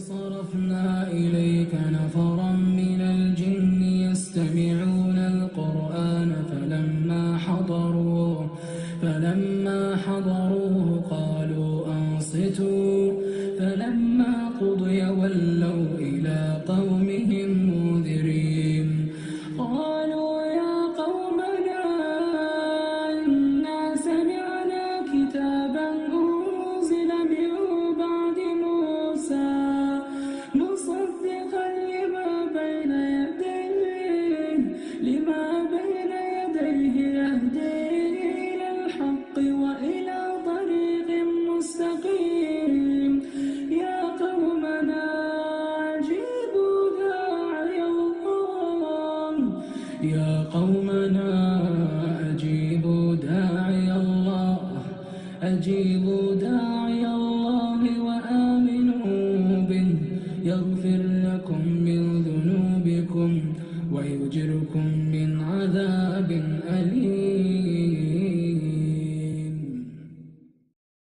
صرفنا إليك نفرا من الجن يستمعون القرآن فلما حضروه قالوا أنصتوا فلما قضي ولوا إلى قومهم منذرين قالوا يا قومنا إنا سمعنا كتابا أنزل من بعد موسى مصدقا لما بين يديه يهدي إلى الحق وإلى طريق مستقيم يا قومنا أجيبوا داعي الله أجيبوا داعي الله وآمنوا به يغفر لكم من ذنوبكم ويجركم من عذاب أليم